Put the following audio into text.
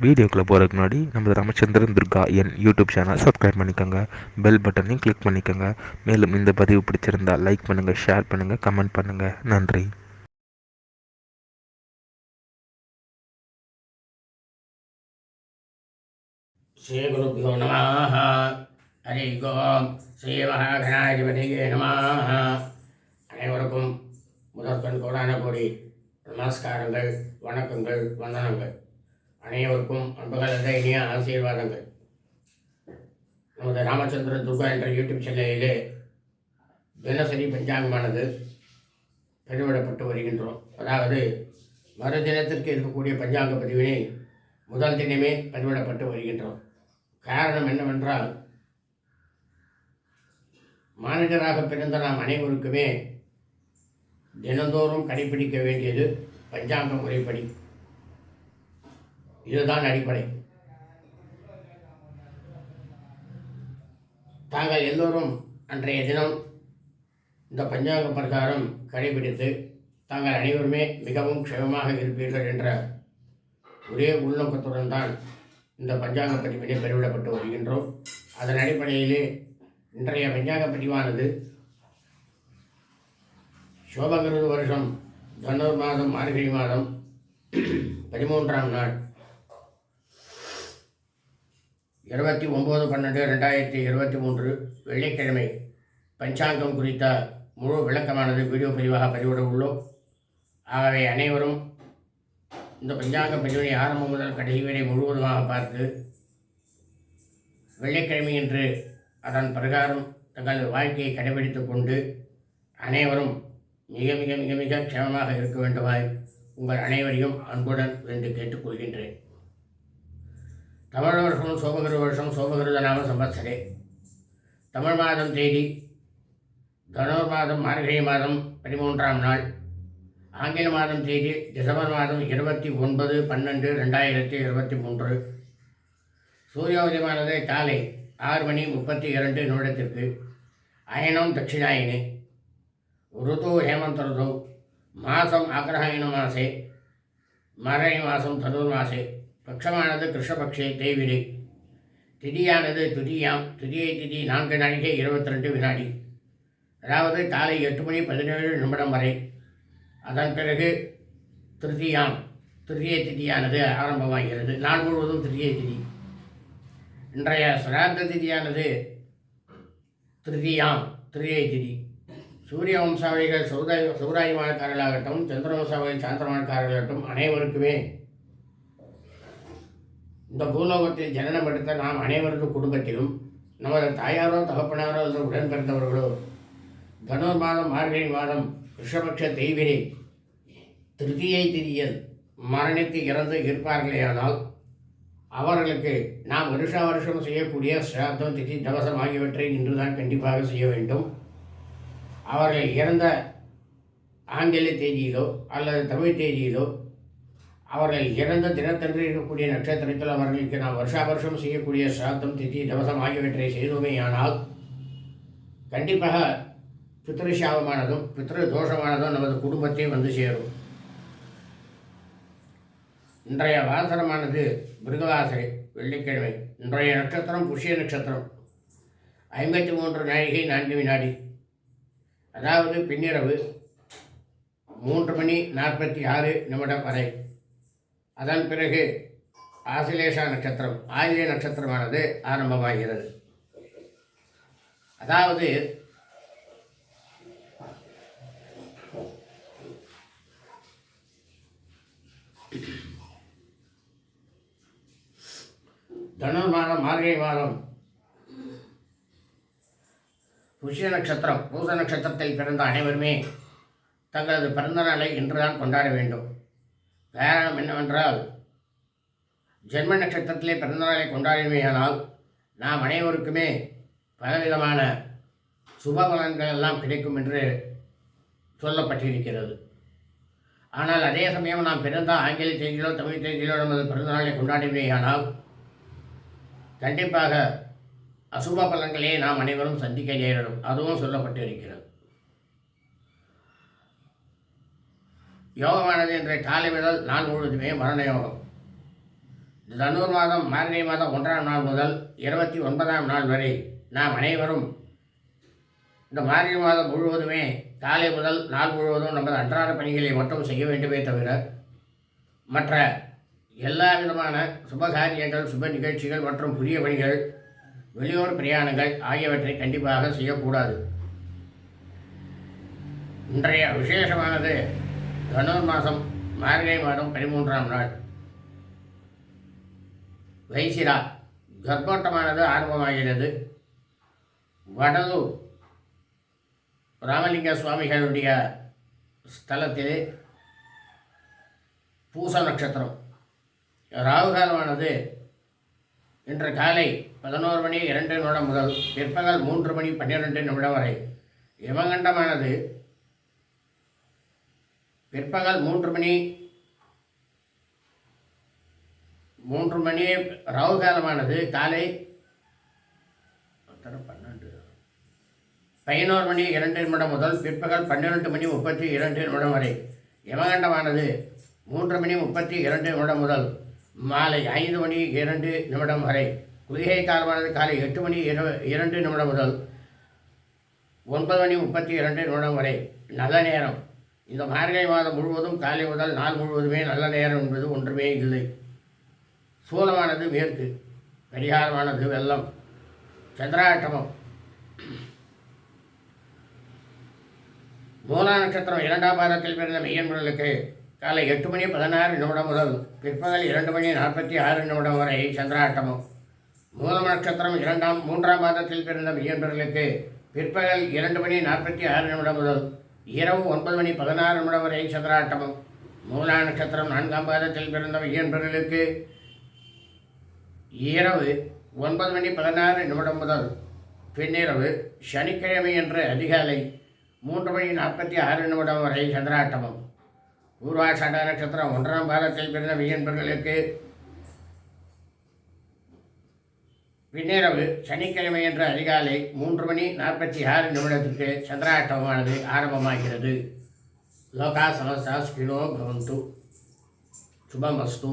வீடியோக்குள்ளே போகிறதுக்கு முன்னாடி நம்ம ராமச்சந்திரன் துர்கா என் யூடியூப் சேனல் சப்ஸ்கிரைப் பண்ணிக்கோங்க, பெல் பட்டனையும் கிளிக் பண்ணிக்கோங்க. மேலும் இந்த பதிவு பிடிச்சிருந்தா லைக் பண்ணுங்கள், ஷேர் பண்ணுங்கள், கமெண்ட் பண்ணுங்கள். நன்றி. ஸ்ரீ குருபியோ நமः. ஹரி ஓம். ஸ்ரீ மகாகணாதிபதியே நமः. அனைவருக்கும் முதற்கண் கோடான கோடி நமஸ்காரங்கள், வணக்கங்கள், வந்தனங்கள். அனைவருக்கும் அன்புகளந்த இனிய ஆசீர்வாதங்கள். நமது ராமச்சந்திரன் துர்கா என்ற யூடியூப் சேனலிலே தினசரி பஞ்சாங்கமானது பதிவிடப்பட்டு வருகின்றோம். அதாவது மறுதினத்திற்கு இருக்கக்கூடிய பஞ்சாங்க பதிவினை முதல் தினமே பதிவிடப்பட்டு வருகின்றோம். காரணம் என்னவென்றால், மாநிலராக பிறந்த நாம் அனைவருக்குமே தினந்தோறும் கடைபிடிக்க வேண்டியது பஞ்சாங்க முறைப்படி. இதுதான் அடிப்படை. தாங்கள் எல்லோரும் அன்றைய தினம் இந்த பஞ்சாங்க பிரகாரம் கடைபிடித்து தாங்கள் அனைவருமே மிகவும் க்ஷேமமாக இருப்பீர்கள் என்ற ஒரே உள்நோக்கத்துடன் தான் இந்த பஞ்சாங்க பதிவினை பதிவிடப்பட்டு வருகின்றோம். அதன் அடிப்படையிலே இன்றைய பஞ்சாங்க பதிவானது சோபகிருது வருஷம் தனுர் மாதம் மார்கழி மாதம் 13ஆம் நாள் 29/12/2023 வெள்ளிக்கிழமை பஞ்சாங்கம் குறித்த முழு விளக்கமானது வீடியோ பதிவாக பதிவிட உள்ளோம். ஆகவே அனைவரும் இந்த பஞ்சாங்க பதிவினை ஆரம்பம் முதல் கடைசி வரை முழுவதுமாக பார்த்து வெள்ளிக்கிழமை என்று அதன் பிரகாரம் தங்கள் வாழ்க்கையை கடைபிடித்து கொண்டு அனைவரும் மிக மிக மிக மிக க்ஷேமமாக இருக்க வேண்டுமாய் உங்கள் அனைவரையும் அன்புடன் வேண்டு கேட்டுக்கொள்கின்றேன். தமிழ் வருஷம் சோபகிரு வருஷம் சோபகிருத நாம சம்பத்சரே. தமிழ் மாதம் தேதி தனுர் மாதம் மார்கழி மாதம் 13ஆம் நாள். ஆங்கில மாதம் தேதி டிசம்பர் மாதம் 29/12/2023. சூரிய உதயமானது காலை 6:32 அயனம் தட்சிணாயினே. ருது ஹேமந்த ருது. மாதம் ஆக்ரஹாயண மாசே. மரணி மாதம் தனுர்மாசே. பட்சமானது கிருஷ்ணபக்ஷே தேய்விரை. திதியானது துதியாம். துதியை திதி 4 நாழிகை 22 வினாடி. அதாவது காலை 8:17 வரை. அதன் பிறகு திருதியாம். திருதியை திதியானது ஆரம்பமாகிறது. நாள் முழுவதும் திருதியை திதி. இன்றைய சிராத்த திதியானது திருதியாம், திருதியை திதி. சூரிய வம்சாவளிகள் சௌராயமானக்காரர்களாகட்டும், சந்திர வம்சாவளி சாந்திரமானக்காரர்களாகட்டும் அனைவருக்குமே இந்த பூலோகத்தில் ஜனனம் எடுத்த நாம் அனைவரது குடும்பத்திலும் நமது தாயாரோ தகப்பனாரோ அல்லது உடன் பிறந்தவர்களோ தனுர் மாதம் மார்கழி மாதம் கிருஷ்ணபக்ஷ தெய்விரை திருதியை திதியில் மரணித்து இறந்து இருப்பார்களேயானால் அவர்களுக்கு நாம் வருஷம் செய்யக்கூடிய சிராத்தம், திதி, தவசம் ஆகியவற்றை இன்றுதான் கண்டிப்பாக செய்ய வேண்டும். அவர்கள் இறந்த ஆங்கில தேதியிலோ அல்லது தமிழ் தேதியிலோ அவர்கள் இறந்த தினத்தன்று இருக்கக்கூடிய நட்சத்திரத்தில் அவர்களுக்கு நாம் வருஷம் செய்யக்கூடிய சிராத்தம், திதி, தவசம் ஆகியவற்றை செய்தோமேயானால் கண்டிப்பாக பித்ருஷாபமானதும் பித்ரு தோஷமானதும் நமது குடும்பத்தை வந்து சேரும். இன்றைய வாசனமானது மிருகவாசரை, வெள்ளிக்கிழமை. இன்றைய நட்சத்திரம் புஷ்ய நட்சத்திரம். 53 நாழிகை 4 வினாடி. அதாவது பின்னிரவு 3:46 வரை. அதன் பிறகு ஆசிலேஷா நட்சத்திரம், ஆயில்ய நட்சத்திரமானது ஆரம்பமாகிறது. அதாவது தனுர் மாதம் மார்கழி மாதம் புஷ்ய நட்சத்திரம் பூச நட்சத்திரத்தில் பிறந்த அனைவருமே தங்களது பிறந்த நாளை இன்றுதான் கொண்டாட வேண்டும். காரணம் என்னவென்றால், ஜென்ம நட்சத்திரத்திலே பிறந்த நாளை கொண்டாடுமையானால் நாம் அனைவருக்குமே பலவிதமான சுப பலன்கள் எல்லாம் கிடைக்கும் என்று சொல்லப்பட்டிருக்கிறது. ஆனால் அதே சமயம் நாம் பிறந்த ஆங்கில தேதியிலோ தமிழ் தேதியிலோ நமது பிறந்த நாளை கொண்டாடுமையானால் கண்டிப்பாக அசுப பலன்களே நாம் அனைவரும் சந்திக்க நேரிடும். அதுவும் சொல்லப்பட்டு இருக்கிறது. யோகமானது இன்றைய காலை முதல் நாள் முழுவதுமே மரண யோகம். தனுர் மாதம் மார்கழி மாதம் 1ஆம் நாள் முதல் 29ஆம் நாள் வரை நாம் அனைவரும் இந்த மார்கழி மாதம் முழுவதுமே காலை முதல் நாள் முழுவதும் நமது அன்றாட பணிகளை மட்டும் செய்ய வேண்டுமே தவிர மற்ற எல்லா விதமான சுபகாரியங்கள் சுப நிகழ்ச்சிகள் மற்றும் புதிய பணிகள் வெளியூர் பிரயாணங்கள் ஆகியவற்றை கண்டிப்பாக செய்யக்கூடாது. இன்றைய விசேஷமானது தனுர் மாதம் மார்கழி மாதம் 13ஆம் நாள் வைசிரா கர்ப்போட்டமானது ஆரம்பமாகிறது. வடலூர் ராமலிங்க சுவாமிகளுடைய ஸ்தலத்திலே பூச நட்சத்திரம் ராகுகாலமானது இன்று காலை 11 மணி 2 நிமிடம் முதல் பிற்பகல் 3 மணி 12 நிமிடம் வரை. யமகண்டமானது பிற்பகல் 3 மணி ராகுகாலமானது காலை 11 மணி 2 நிமிடம் முதல் பிற்பகல் 12 மணி 32 நிமிடம் வரை. யமகண்டமானது 3 மணி 32 நிமிடம் முதல் மாலை 5 மணி 2 நிமிடம் வரை. குளிகை காலமானது காலை 8 மணி 2 நிமிடம் முதல் 9 மணி 32 நிமிடம் வரை. நல்ல நேரம் இந்த மார்கழி மாதம் முழுவதும் காலை முதல் நாள் முழுவதுமே நல்ல நேரம் என்பது ஒன்றுமே இல்லை. சூலமானது மேற்கு, பரிகாரமானது வெள்ளம், சந்திராட்டமம். மூலா நட்சத்திரம் 2ஆம் பாதத்தில் பிறந்த மெய்யன்பர்களுக்கு காலை 8 மணி 16 நிமிடம் முதல் பிற்பகல் 2 மணி 46 நிமிடம் வரை சந்திராட்டமம். மூலம் நட்சத்திரம் 3ஆம் பாதத்தில் பிறந்த மெய்யன்பர்களுக்கு பிற்பகல் 2 மணி 46 நிமிடம் முதல் இரவு 9 மணி 16 நிமிடம் வரை சந்திராட்டமம். மூலா நட்சத்திரம் 4ஆம் பாதத்தில் பிறந்த மெய்யன்பர்களுக்கு இரவு 9 மணி 16 நிமிடம் முதல் பின்னிரவு சனிக்கிழமை என்று அதிகாலை 3 மணி 46 நிமிடம் வரை சந்திராட்டமம். பூர்வாஷாட நட்சத்திரம் 1ஆம் பாதத்தில் பிறந்த மெய்யன்பர்களுக்கு பின்னிரவு சனிக்கிழமை என்ற அதிகாலை 3 மணி 46 நிமிடத்திற்கு சந்திராட்டமானது ஆரம்பமாகிறது. லோகா சமஸ்தா சுகினோ பவந்து. சுபமஸ்து.